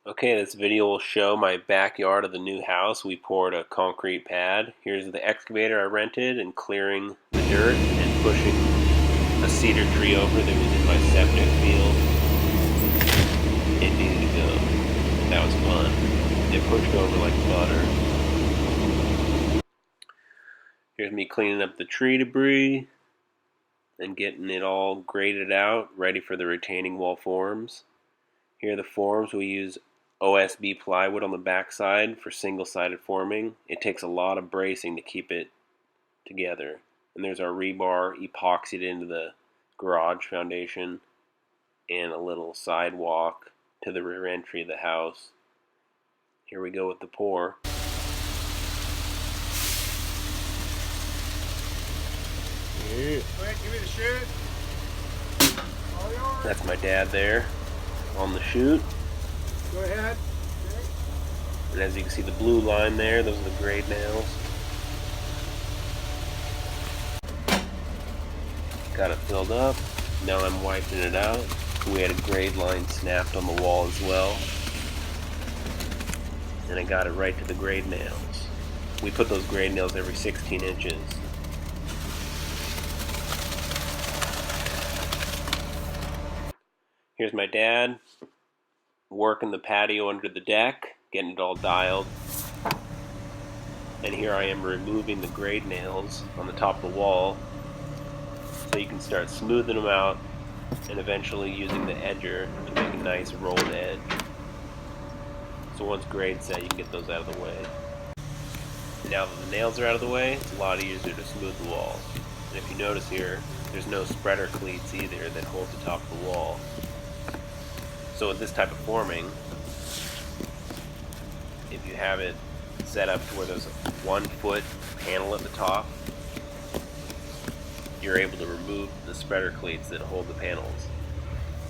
Okay, this video will show my backyard of the new house. We poured a concrete pad. Here's the excavator I rented and clearing the dirt and pushing a cedar tree over that was in my septic field. It needed to go. That was fun. It pushed over like butter. Here's me cleaning up the tree debris and getting it all graded out, ready for the retaining wall forms. Here are the forms. We use OSB plywood on the backside for single-sided forming. It takes a lot of bracing to keep it together. And there's our rebar epoxied into the garage foundation and a little sidewalk to the rear entry of the house. Here we go with the pour. Yeah. Go ahead, give me the chute. All yours. That's my dad there on the chute. Go ahead. Okay. And as you can see, the blue line there, those are the grade nails. Got it filled up. Now I'm wiping it out. We had a grade line snapped on the wall as well. And I got it right to the grade nails. We put those grade nails every 16 inches. Here's my dad working the patio under the deck, getting it all dialed. And here I am removing the grade nails on the top of the wall so you can start smoothing them out and eventually using the edger to make a nice rolled edge. So once grade's set, you can get those out of the way. Now that the nails are out of the way, it's a lot easier to smooth the walls. And if you notice here, there's no spreader cleats either that hold the top of the wall. So with this type of forming, if you have it set up to where there's a 1 foot panel at the top, you're able to remove the spreader cleats that hold the panels.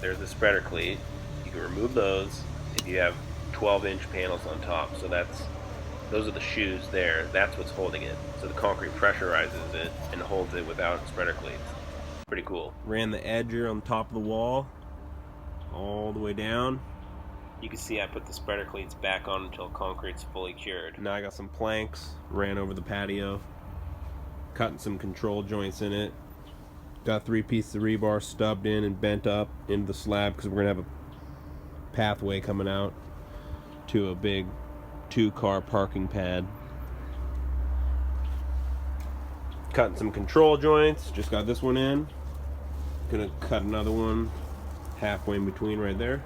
There's the spreader cleat. You can remove those if you have 12-inch panels on top. So those are the shoes there. That's what's holding it. So the concrete pressurizes it and holds it without spreader cleats. Pretty cool. Ran the edger on top of the wall all the way down. You can see I put the spreader cleats back on until concrete's fully cured. Now I got some planks, ran over the patio, cutting some control joints in it. Got 3 pieces of rebar stubbed in and bent up into the slab because we're going to have a pathway coming out to a big 2-car parking pad. Cutting some control joints, just got this one in. Gonna cut another one halfway in between right there.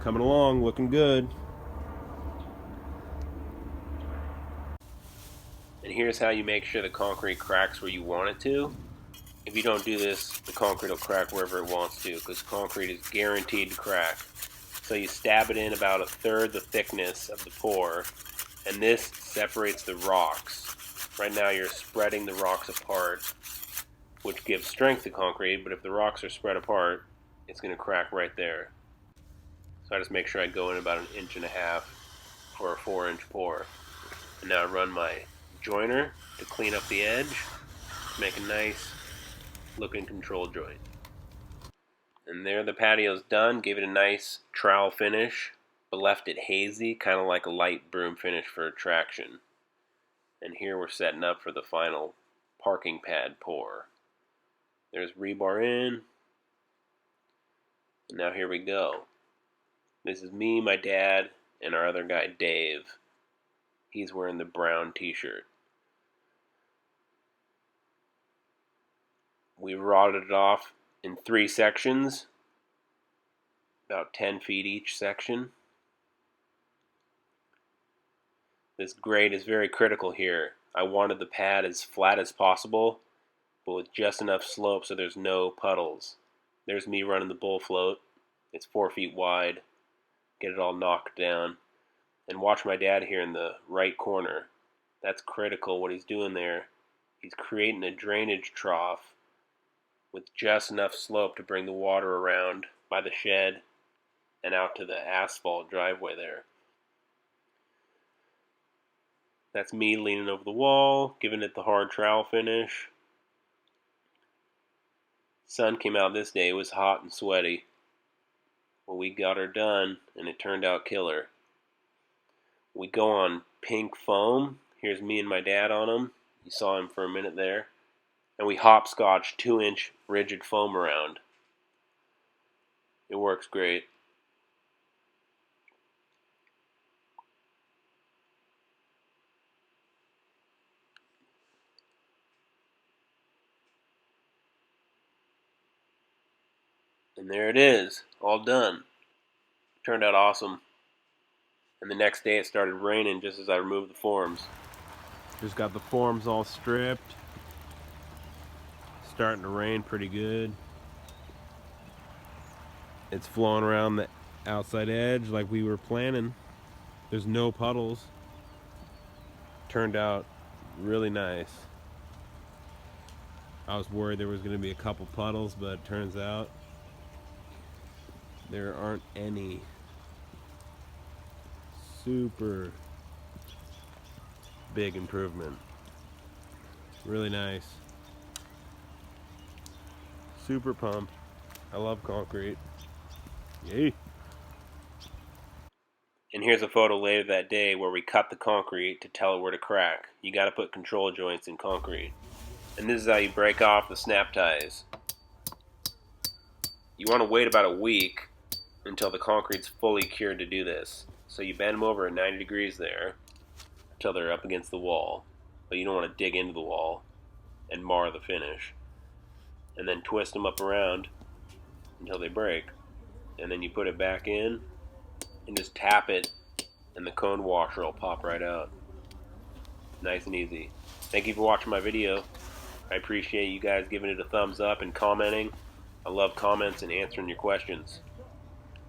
Coming along, looking good. And here's how you make sure the concrete cracks where you want it to. If you don't do this, the concrete will crack wherever it wants to, because concrete is guaranteed to crack. So you stab it in about 1/3 the thickness of the pour, and this separates the rocks. Right now you're spreading the rocks apart, which gives strength to concrete, but if the rocks are spread apart, it's going to crack right there. So I just make sure I go in about 1.5 inches for a 4-inch pour. And now I run my joiner to clean up the edge, make a nice looking control joint. And there the patio's done. Gave it a nice trowel finish, but left it hazy, kind of like a light broom finish for traction. And here we're setting up for the final parking pad pour. There's rebar in. And now here we go. This is me, my dad, and our other guy, Dave. He's wearing the brown t-shirt. We rotted it off in 3 sections, about 10 feet each section. This grade is very critical here. I wanted the pad as flat as possible, but with just enough slope so there's no puddles. There's me running the bull float. It's 4 feet wide. Get it all knocked down. And watch my dad here in the right corner. That's critical what he's doing there. He's creating a drainage trough with just enough slope to bring the water around by the shed and out to the asphalt driveway there. That's me leaning over the wall, giving it the hard trowel finish. Sun came out this day. It was hot and sweaty. Well, we got her done, and it turned out killer. We go on pink foam. Here's me and my dad on them. You saw him for a minute there. And we hopscotch 2-inch rigid foam around. It works great. And there it is, all done. Turned out awesome. And the next day it started raining just as I removed the forms. Just got the forms all stripped. Starting to rain pretty good. It's flowing around the outside edge like we were planning. There's no puddles. Turned out really nice. I was worried there was going to be a couple puddles, but it turns out there aren't any. Super big improvement. Really nice. Super pumped. I love concrete. Yay! And here's a photo later that day where we cut the concrete to tell it where to crack. You gotta put control joints in concrete. And this is how you break off the snap ties. You want to wait about a week until the concrete's fully cured to do this. So you bend them over at 90 degrees there until they're up against the wall. But you don't want to dig into the wall and mar the finish. And then twist them up around until they break. And then you put it back in and just tap it, and the cone washer will pop right out. Nice and easy. Thank you for watching my video. I appreciate you guys giving it a thumbs up and commenting. I love comments and answering your questions.